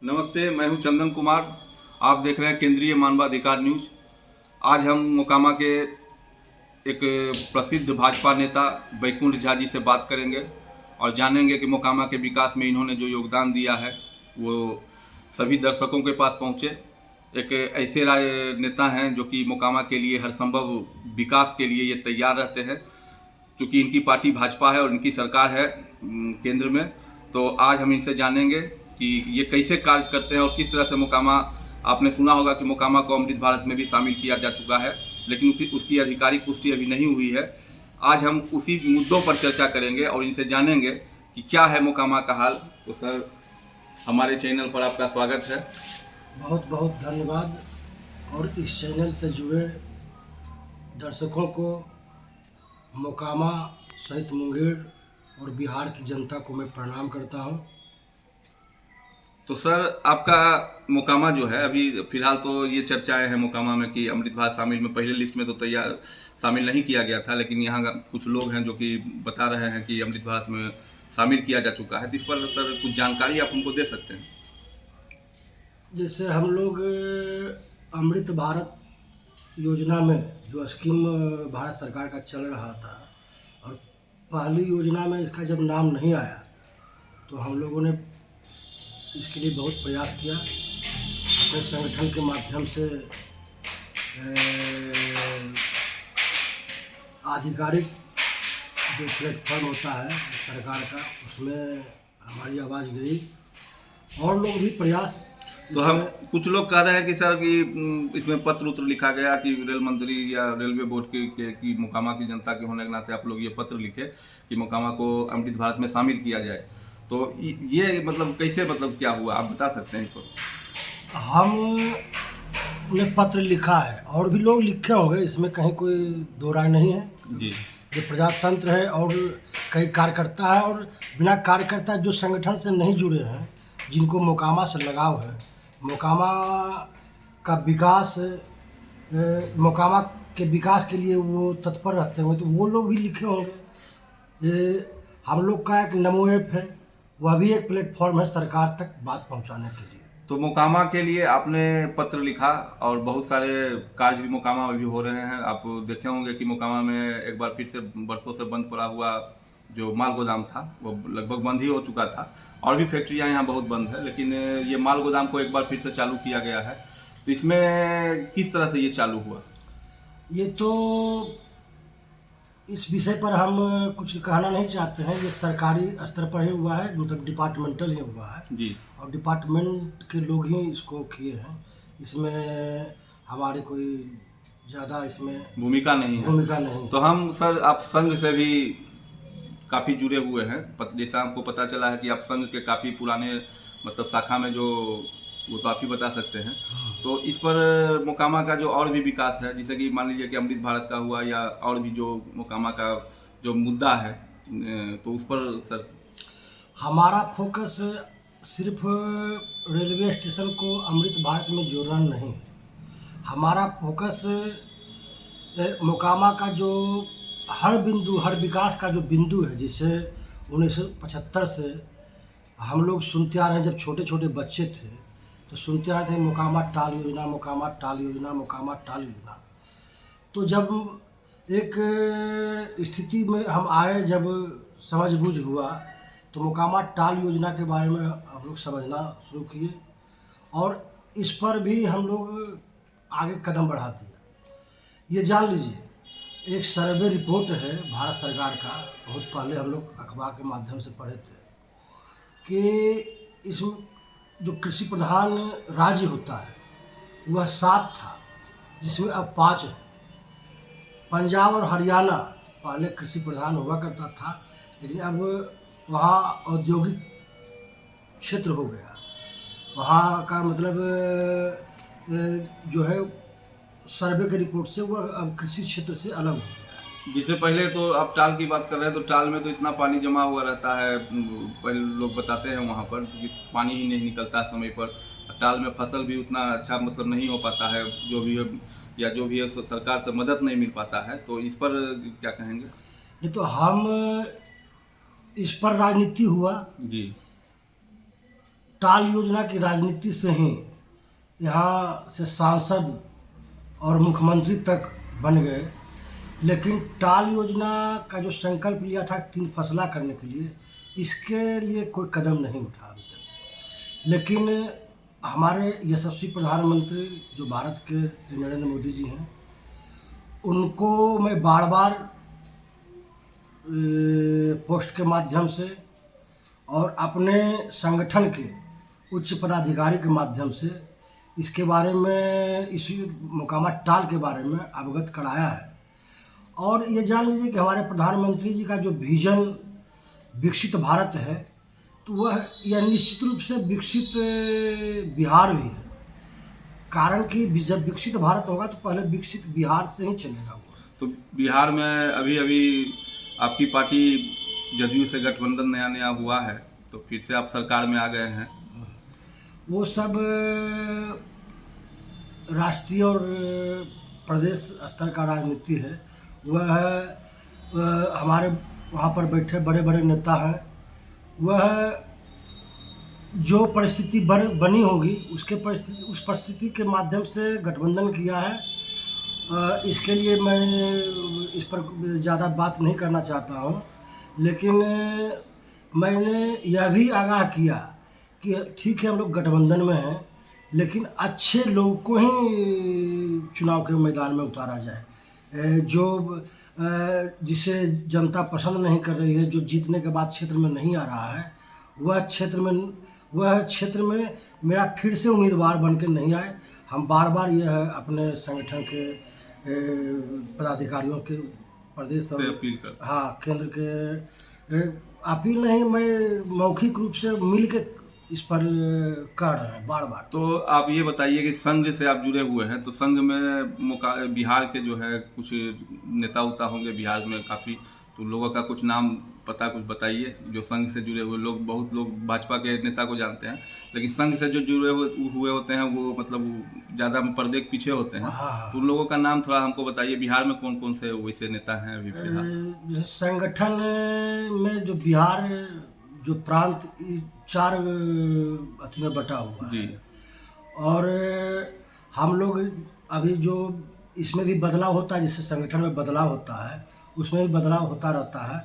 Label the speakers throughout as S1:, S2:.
S1: नमस्ते, मैं हूं चंदन कुमार। आप देख रहे हैं केंद्रीय मानवाधिकार न्यूज। आज हम मोकामा के एक प्रसिद्ध भाजपा नेता बैकुंठ झा जी से बात करेंगे और जानेंगे कि मोकामा के विकास में इन्होंने जो योगदान दिया है वो सभी दर्शकों के पास पहुंचे। एक ऐसे नेता हैं जो कि मोकामा के लिए हर संभव विकास के लिए ये तैयार रहते हैं, क्योंकि इनकी पार्टी भाजपा है और इनकी सरकार है केंद्र में। तो आज हम इनसे जानेंगे कि ये कैसे कार्य करते हैं और किस तरह से मोकामा, आपने सुना होगा कि मोकामा को अमृत भारत में भी शामिल किया जा चुका है, लेकिन उसकी आधिकारिक पुष्टि अभी नहीं हुई है। आज हम उसी मुद्दों पर चर्चा करेंगे और इनसे जानेंगे कि क्या है मोकामा का हाल। तो सर, हमारे चैनल पर आपका स्वागत है।
S2: बहुत बहुत धन्यवाद। और इस चैनल से जुड़े दर्शकों को, मोकामा सहित मुंगेर और बिहार की जनता को मैं प्रणाम करता हूं।
S1: तो सर, आपका मोकामा जो है, अभी फिलहाल तो ये चर्चाएं हैं मोकामा में कि अमृत भारत शामिल में पहले लिस्ट में तो तैयार शामिल नहीं किया गया था, लेकिन यहाँ कुछ लोग हैं जो कि बता रहे हैं कि अमृत भारत में शामिल किया जा चुका है। तो इस पर सर कुछ जानकारी आप हमको दे सकते हैं?
S2: जैसे हम लोग अमृत भारत योजना में जो स्कीम भारत सरकार का चल रहा था, और पहली योजना में इसका जब नाम नहीं आया तो हम लोगों ने इसके लिए बहुत प्रयास किया। अपने संगठन के माध्यम से आधिकारिक जो प्लेटफॉर्म होता है सरकार का, उसमें हमारी आवाज़ गई और लोग भी प्रयास।
S1: तो हम कुछ लोग कह रहे हैं कि सर कि इसमें पत्र उत्र लिखा गया कि रेल मंत्री या रेलवे बोर्ड की मोकामा की जनता के होने के नाते आप लोग ये पत्र लिखे कि मोकामा को अमृत भारत में शामिल किया जाए। तो ये मतलब कैसे, मतलब क्या हुआ, आप बता सकते हैं इसको?
S2: हमने पत्र लिखा है और भी लोग लिखे होंगे, इसमें कहीं कोई दो राय नहीं है
S1: जी।
S2: ये प्रजातंत्र है और कई कार्यकर्ता है, और बिना कार्यकर्ता जो संगठन से नहीं जुड़े हैं, जिनको मोकामा से लगाव है, मोकामा का विकास, मोकामा के विकास के लिए वो तत्पर रहते होंगे, तो वो लोग भी लिखे होंगे। ये हम लोग का एक नमो ऐप है, वह भी एक प्लेटफॉर्म है सरकार तक बात पहुंचाने के लिए।
S1: तो मोकामा के लिए आपने पत्र लिखा और बहुत सारे कार्य भी मोकामा में भी हो रहे हैं। आप देखे होंगे कि मोकामा में एक बार फिर से बरसों से बंद पड़ा हुआ जो माल गोदाम था वो लगभग बंद ही हो चुका था, और भी फैक्ट्रियां यहाँ बहुत बंद है, लेकिन ये माल गोदाम को एक बार फिर से चालू किया गया है। तो इसमें किस तरह से ये चालू हुआ?
S2: ये तो इस विषय पर हम कुछ कहना नहीं चाहते हैं। ये सरकारी स्तर पर ही हुआ है, मतलब डिपार्टमेंटल ही हुआ है
S1: जी।
S2: और डिपार्टमेंट के लोग ही इसको किए हैं। इसमें हमारी कोई ज़्यादा इसमें
S1: भूमिका नहीं है। तो हम सर, आप संघ से भी काफ़ी जुड़े हुए हैं, जैसा हमको पता चला है कि आप संघ के काफ़ी पुराने मतलब शाखा में जो, वो तो आप ही बता सकते हैं। तो इस पर मोकामा का जो और भी विकास है, जैसे कि मान लीजिए कि अमृत भारत का हुआ या और भी जो मोकामा का जो मुद्दा है, तो उस पर सर
S2: हमारा फोकस सिर्फ रेलवे स्टेशन को अमृत भारत में जोड़ना नहीं। हमारा फोकस मोकामा का जो हर बिंदु, हर विकास का जो बिंदु है, जिसे 1975 से हम लोग सुनते आ रहे हैं। जब छोटे छोटे बच्चे थे तो सुनते आ रहे थे मोकामा टाल योजना, मोकामा टाल योजना, मोकामा टाल योजना। तो जब एक स्थिति में हम आए, जब समझ बूझ हुआ, तो मोकामा टाल योजना के बारे में हम लोग समझना शुरू किए और इस पर भी हम लोग आगे कदम बढ़ा दिया। ये जान लीजिए, एक सर्वे रिपोर्ट है भारत सरकार का, बहुत पहले हम लोग अखबार के माध्यम से पढ़े थे कि इसमें जो कृषि प्रधान राज्य होता है वह 7 था, जिसमें अब 5 है। पंजाब और हरियाणा पहले कृषि प्रधान हुआ करता था, लेकिन अब वहाँ औद्योगिक क्षेत्र हो गया। वहाँ का मतलब जो है सर्वे के रिपोर्ट से वह अब कृषि क्षेत्र से अलग हो गया है।
S1: जिससे पहले, तो आप टाल की बात कर रहे हैं, तो टाल में तो इतना पानी जमा हुआ रहता है, पहले लोग बताते हैं वहाँ पर कि पानी ही नहीं निकलता समय पर। टाल में फसल भी उतना अच्छा मतलब नहीं हो पाता है, जो भी है या जो भी है सरकार से मदद नहीं मिल पाता है। तो इस पर क्या कहेंगे?
S2: ये तो हम इस पर राजनीति हुआ
S1: जी।
S2: टाल योजना की राजनीति से ही यहाँ से सांसद और मुख्यमंत्री तक बन गए, लेकिन टाल योजना का जो संकल्प लिया था 3 फसला करने के लिए, इसके लिए कोई कदम नहीं उठा अभी तक। लेकिन हमारे यशस्वी प्रधानमंत्री जो भारत के श्री नरेंद्र मोदी जी हैं, उनको मैं बार बार पोस्ट के माध्यम से और अपने संगठन के उच्च पदाधिकारी के माध्यम से इसके बारे में, इस मोकामा टाल के बारे में अवगत कराया है। और ये जान लीजिए कि हमारे प्रधानमंत्री जी का जो विजन विकसित भारत है, तो वह यह निश्चित रूप से विकसित बिहार भी है। कारण कि जब विकसित भारत होगा तो पहले विकसित बिहार से ही चलेगा वो।
S1: तो बिहार में अभी अभी आपकी पार्टी जदयू से गठबंधन नया नया हुआ है, तो फिर से आप सरकार में आ गए हैं।
S2: वो सब राष्ट्रीय और प्रदेश स्तर का राजनीति है। वह हमारे वहाँ पर बैठे बड़े बड़े नेता हैं, वह जो परिस्थिति बनी होगी उस परिस्थिति के माध्यम से गठबंधन किया है। इसके लिए मैं इस पर ज़्यादा बात नहीं करना चाहता हूँ, लेकिन मैंने यह भी आगाह किया कि ठीक है हम लोग गठबंधन में हैं, लेकिन अच्छे लोगों को ही चुनाव के मैदान में उतारा जाए। जो जिसे जनता पसंद नहीं कर रही है, जो जीतने के बाद क्षेत्र में नहीं आ रहा है, वह क्षेत्र में मेरा फिर से उम्मीदवार बन के नहीं आए। हम बार बार यह अपने संगठन के पदाधिकारियों के प्रदेश और
S1: अपील कर,
S2: हाँ, केंद्र के अपील नहीं, मैं मौखिक रूप से मिल के इस पर कर रहे हैं बार बार।
S1: तो आप ये बताइए कि संघ से आप जुड़े हुए हैं, तो संघ में बिहार के जो है कुछ नेता उता होंगे बिहार में काफ़ी, तो लोगों का कुछ नाम पता कुछ बताइए। जो संघ से जुड़े हुए लोग, बहुत लोग भाजपा के नेता को जानते हैं, लेकिन संघ से जो जुड़े हुए होते हैं वो मतलब ज़्यादा पर्दे के पीछे होते हैं। तो उन लोगों का नाम थोड़ा हमको बताइए। बिहार में कौन कौन से वैसे नेता हैं अभी फिलहाल?
S2: संगठन में जो बिहार जो प्रांत 4 अथी में बटा हुआ
S1: जी,
S2: है, और हम लोग अभी जो इसमें भी बदलाव होता है, जिससे संगठन में बदलाव होता है उसमें भी बदलाव होता रहता है।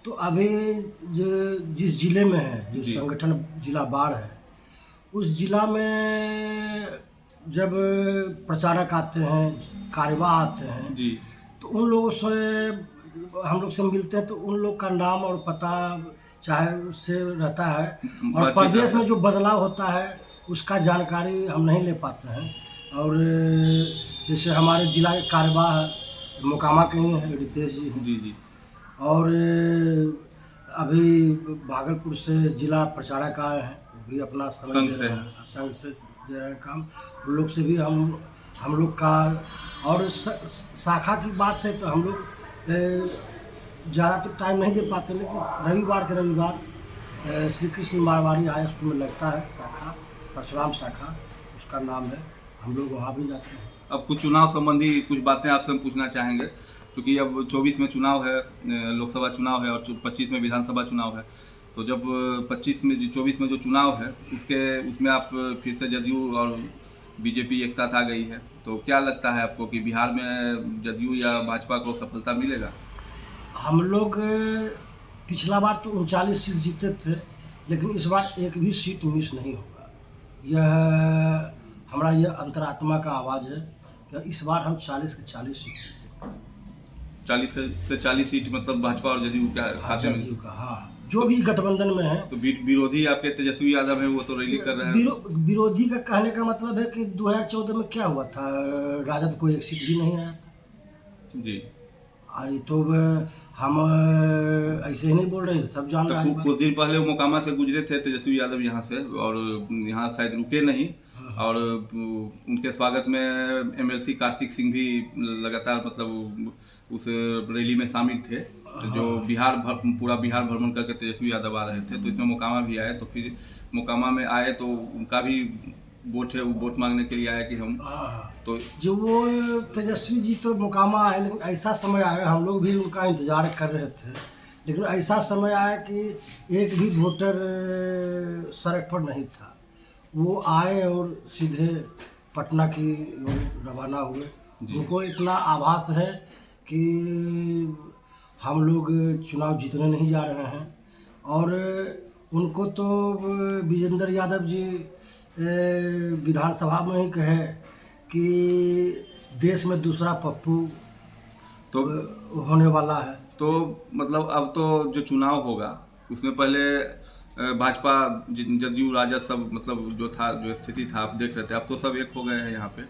S2: तो अभी जो जिस जिले में है, जो संगठन जिला बाढ़ है, उस जिला में जब प्रचारक आते हैं, कार्यवाह आते हैं
S1: जी,
S2: तो उन लोगों से हम लोग से मिलते हैं, तो उन लोग का नाम और पता चाहे उससे रहता है, और प्रदेश में जो बदलाव होता है उसका जानकारी हम नहीं ले पाते हैं। और जैसे हमारे जिला के कार्यवाह मोकामा के ही हैं, रितेश जी हैं।
S1: जी जी।
S2: और अभी भागलपुर से जिला प्रचारक आए हैं, वो भी अपना समय दे रहे हैं, संघ से दे रहे हैं काम। उन लोग से भी हम लोग का, और शाखा की बात है तो हम लोग ज़्यादा तो टाइम नहीं दे पाते, लेकिन रविवार श्री कृष्ण मारवाड़ी हाई स्कूल में लगता है शाखा, परशुराम शाखा उसका नाम है, हम लोग वहाँ भी जाते हैं।
S1: अब कुछ चुनाव संबंधी कुछ बातें आपसे हम पूछना चाहेंगे, क्योंकि अब 24 में चुनाव है, लोकसभा चुनाव है, और 25 में विधानसभा चुनाव है। तो जब 24 में जो चुनाव है उसमें आप फिर से जदयू और बीजेपी एक साथ आ गई है, तो क्या लगता है आपको कि बिहार में जदयू या भाजपा को सफलता मिलेगा?
S2: हम लोग पिछला बार तो 39 सीट जीते थे, लेकिन इस बार एक भी सीट मिस नहीं होगा। यह हमारा यह अंतरात्मा का आवाज़ है कि इस बार हम 40 के 40 सीट जीते।
S1: 40 से 40 सीट मतलब भाजपा और जदयू का खाते में?
S2: हाँ, जो भी गठबंधन में है।
S1: तो विरोधी आपके तेजस्वी यादव है, वो तो रैली कर रहे हैं।
S2: विरोधी का कहने का मतलब है कि 2014 में क्या हुआ था, राजद को एक सीट भी नहीं आया था
S1: जी।
S2: आई तो हम ऐसे ही नहीं बोल रहे हैं, सब जान रहे हैं।
S1: कुछ दिन पहले वो मोकामा से गुजरे थे तेजस्वी यादव यहाँ से, और यहाँ शायद रुके नहीं, और उनके स्वागत में एमएलसी कार्तिक सिंह भी लगातार मतलब उस रैली में शामिल थे, जो पूरा बिहार भ्रमण करके तेजस्वी यादव आ रहे थे। तो इसमें मोकामा भी आए, तो फिर मोकामा में आए तो उनका भी वोट है, वो वोट मांगने के लिए आया कि हम, तो
S2: जो वो तेजस्वी जी तो मोकामा आए, लेकिन ऐसा समय आया हम लोग भी उनका इंतजार कर रहे थे, लेकिन ऐसा समय आया कि एक भी वोटर सड़क पर नहीं था। वो आए और सीधे पटना की ओर रवाना हुए। उनको इतना आभास है कि हम लोग चुनाव जीतने नहीं जा रहे हैं, और उनको तो विजेंद्र यादव जी विधानसभा में ही कहे कि देश में दूसरा पप्पू
S1: तो
S2: होने वाला है।
S1: तो मतलब अब तो जो चुनाव होगा उसमें पहले भाजपा जदयू राजद सब मतलब जो था, जो स्थिति था आप देख रहे थे, अब तो सब एक हो गए हैं यहाँ पे।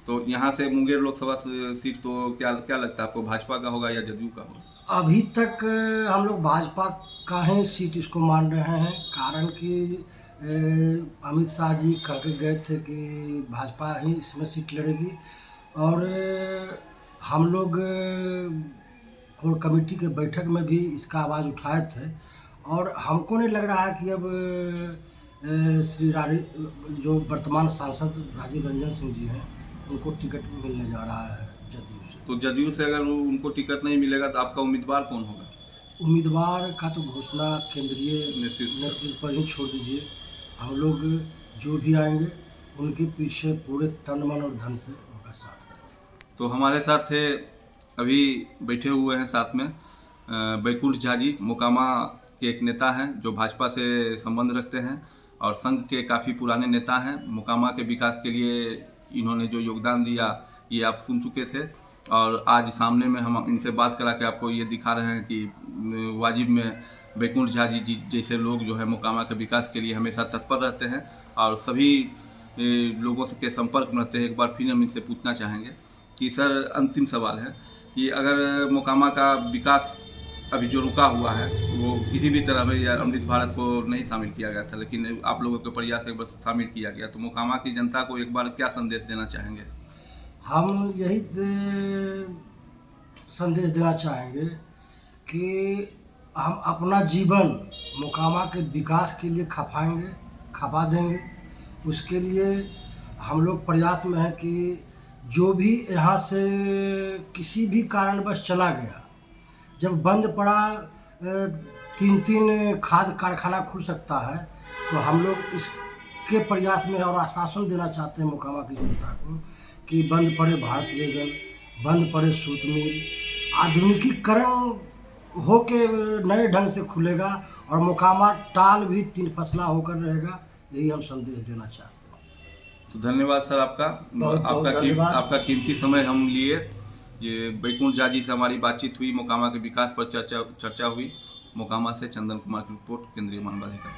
S1: तो यहाँ से मुंगेर लोकसभा सीट तो क्या क्या लगता है आपको, भाजपा का होगा या जदयू का होगा?
S2: अभी तक हम लोग भाजपा का ही सीट इसको मान रहे हैं, कारण कि अमित शाह जी कह के गए थे कि भाजपा ही इसमें सीट लड़ेगी, और हम लोग कोर कमेटी के बैठक में भी इसका आवाज़ उठाए थे, और हमको नहीं लग रहा है कि अब जो वर्तमान सांसद राजीव रंजन सिंह जी हैं उनको टिकट मिलने जा रहा है जदयू से।
S1: तो जदयू से अगर उनको टिकट नहीं मिलेगा तो आपका उम्मीदवार कौन होगा?
S2: उम्मीदवार का तो घोषणा केंद्रीय
S1: नेतृत्व
S2: नेतृत्व पर ही छोड़ दीजिए। हम लोग जो भी आएंगे उनके पीछे पूरे तन मन और धन से उनका साथ है।
S1: तो हमारे साथ थे, अभी बैठे हुए हैं साथ में बैकुंठ झा जी, मोकामा के एक नेता हैं जो भाजपा से संबंध रखते हैं और संघ के काफ़ी पुराने नेता हैं। मोकामा के विकास के लिए इन्होंने जो योगदान दिया ये आप सुन चुके थे, और आज सामने में हम इनसे बात करा के आपको ये दिखा रहे हैं कि वाजिब में बैकुंठ झा जी जैसे लोग जो है मोकामा के विकास के लिए हमेशा तत्पर रहते हैं और सभी लोगों से के संपर्क में रहते हैं। एक बार फिर हम इनसे पूछना चाहेंगे कि सर, अंतिम सवाल है कि अगर मोकामा का विकास अभी जो रुका हुआ है वो किसी भी तरह में, या अमृत भारत को नहीं शामिल किया गया था लेकिन आप लोगों के प्रयास से बस शामिल किया गया, तो मोकामा की जनता को एक बार क्या संदेश देना चाहेंगे?
S2: हम यही संदेश देना चाहेंगे कि हम अपना जीवन मोकामा के विकास के लिए खपा देंगे। उसके लिए हम लोग प्रयास में हैं कि जो भी यहाँ से किसी भी कारणवश चला गया, जब बंद पड़ा 3 खाद कारखाना खुल सकता है, तो हम लोग इसके प्रयास में और आश्वासन देना चाहते हैं मोकामा की जनता को कि बंद पड़े भारत वेगन, बंद पड़े सूत मिल, आधुनिकीकरण होके नए ढंग से खुलेगा और मोकामा टाल भी 3 फसला होकर रहेगा। यही हम संदेश देना चाहते हैं।
S1: तो धन्यवाद सर आपका।
S2: बहुत धन्यवाद।
S1: आपका कीमती समय हम लिए। ये बैकुंठ झा जी से हमारी बातचीत हुई, मोकामा के विकास पर चर्चा हुई। मोकामा से चंदन कुमार की रिपोर्ट, केंद्रीय मानवाधिकार।